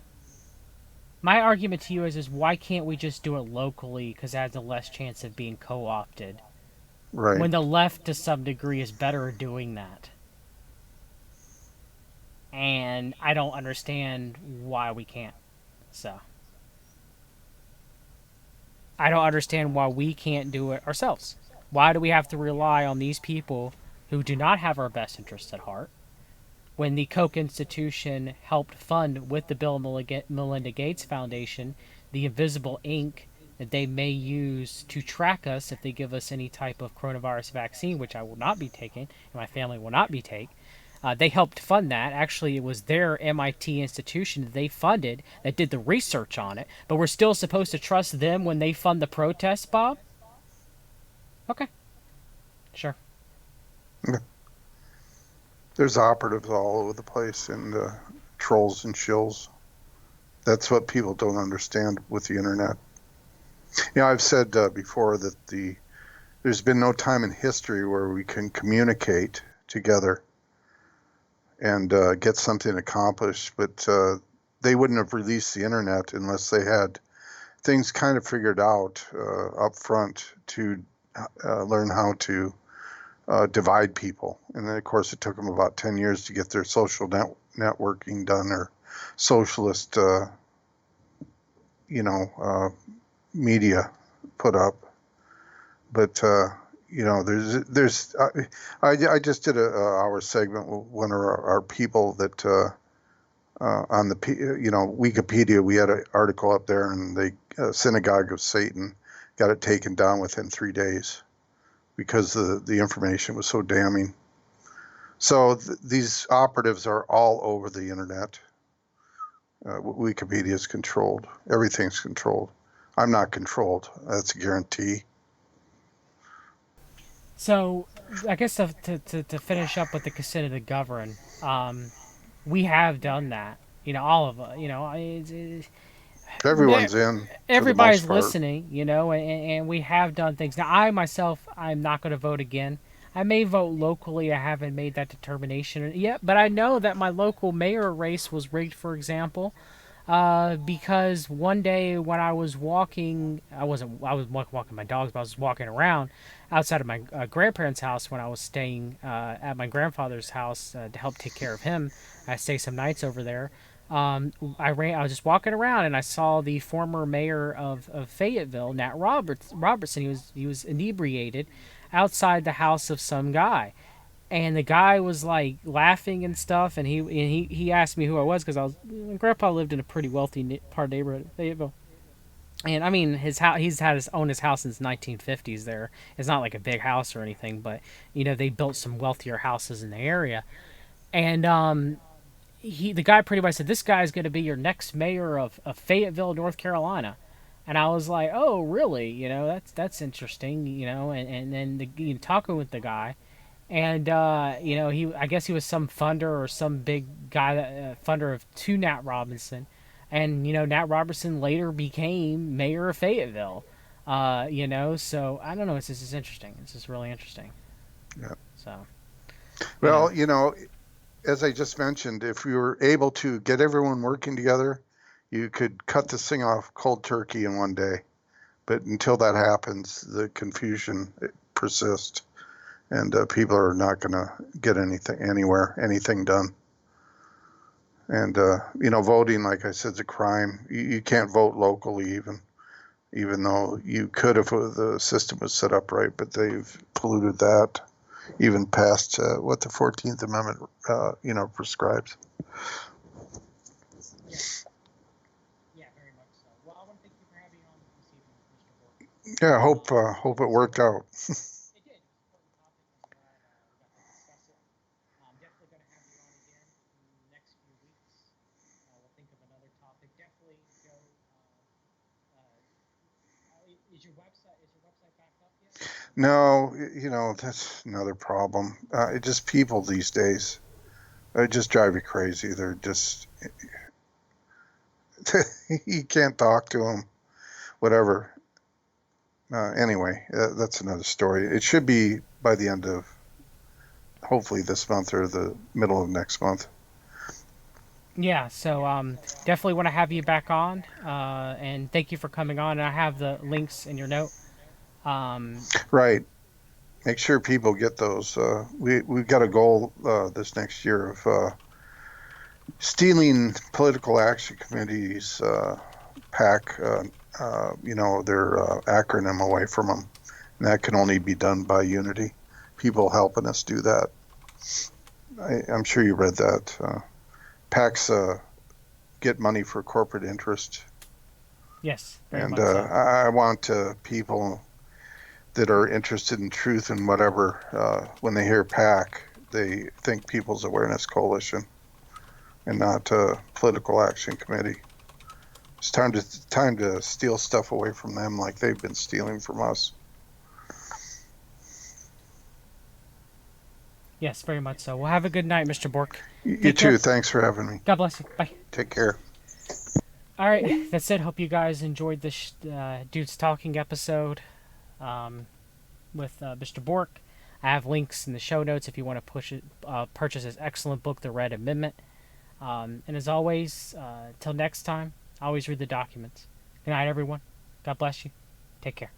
My argument to you is why can't we just do it locally? Because it has a less chance of being co-opted. Right. When the left, to some degree, is better at doing that. And I don't understand why we can't. So I don't understand why we can't do it ourselves. Why do we have to rely on these people who do not have our best interests at heart? When the Koch institution helped fund with the Bill and Melinda Gates Foundation the invisible ink that they may use to track us if they give us any type of coronavirus vaccine, which I will not be taking and my family will not be taking. They helped fund that. Actually, it was their MIT institution that they funded that did the research on it. But we're still supposed to trust them when they fund the protests, Bob? Okay. Sure. There's operatives all over the place and trolls and shills. That's what people don't understand with the internet. I've said before that there's been no time in history where we can communicate together and get something accomplished, but they wouldn't have released the internet unless they had things kind of figured out up front to learn how to divide people. And then, of course, it took them about 10 years to get their social networking done, or socialist, media put up. But I just did our segment with one of our people that on the Wikipedia, we had an article up there, and the Synagogue of Satan got it taken down within 3 days because the information was so damning. So these operatives are all over the internet. Wikipedia is controlled. Everything's controlled. I'm not controlled. That's a guarantee. So, I guess to finish up with the consent of the governed, we have done that. All of us. Everyone's in for the Everybody's most part. listening. And we have done things. Now, I myself, I'm not going to vote again. I may vote locally. I haven't made that determination yet, but I know that my local mayor race was rigged, for example. Because one day when I was walking, I was walking my dogs, but I was walking around outside of my grandparents' house when I was staying at my grandfather's house to help take care of him. I stay some nights over there. I was just walking around and I saw the former mayor of Fayetteville, Nat Robertson. He was inebriated outside the house of some guy. And the guy was like laughing and stuff, and he asked me who I was, because my grandpa lived in a pretty wealthy part of the neighborhood of Fayetteville. And I mean, his house, owned his house since 1950s. There, it's not like a big house or anything, but they built some wealthier houses in the area. And the guy pretty much said, "This guy's going to be your next mayor of Fayetteville, North Carolina." And I was like, "Oh, really? That's interesting." And then talking with the guy. And I guess he was some funder or some big guy, funder of to Nat Robinson, and Nat Robertson later became mayor of Fayetteville. So I don't know. It's just interesting. It's just really interesting. Yeah. So. Well, as I just mentioned, if we were able to get everyone working together, you could cut this thing off cold turkey in one day. But until that happens, the confusion persists. And people are not going to get anything done. And voting, like I said, is a crime. You can't vote locally, even though you could if the system was set up right. But they've polluted that, even past what the 14th Amendment, prescribes. Yeah, yeah, very much so. Well, I want to thank you for having me on this evening, Mr. Bork. Yeah, hope it worked out. It did. It was an important topic. I'm glad we got to discuss it. I'm definitely going to have you on again in the next few weeks. We'll think of another topic. Definitely go. Is your website back up yet? No, that's another problem. It just people these days. They just drive you crazy. They're just you can't talk to them. Whatever. Anyway, that's another story. It should be by the end of hopefully this month or the middle of next month. Yeah, so definitely want to have you back on, and thank you for coming on. And I have the links in your note. Um, Right. Make sure people get those. We've got a goal this next year of stealing political action committees PAC, their acronym away from them. And that can only be done by unity. People helping us do that. I'm sure you read that. PACs get money for corporate interest. yes, very And much so. I want people that are interested in truth and whatever, when they hear PAC, they think People's Awareness Coalition and not Political Action Committee. It's time to steal stuff away from them like they've been stealing from us. Yes, very much so. Well, have a good night, Mr. Bork. You Take care. too. Thanks for having me. God bless you. Bye. Take care. All right, that's it. Hope you guys enjoyed this Dudes Talking episode with Mr. Bork. I have links in the show notes if you want to purchase his excellent book, The Red Amendment. And as always, till next time, always read the documents. Good night, everyone. God bless you. Take care.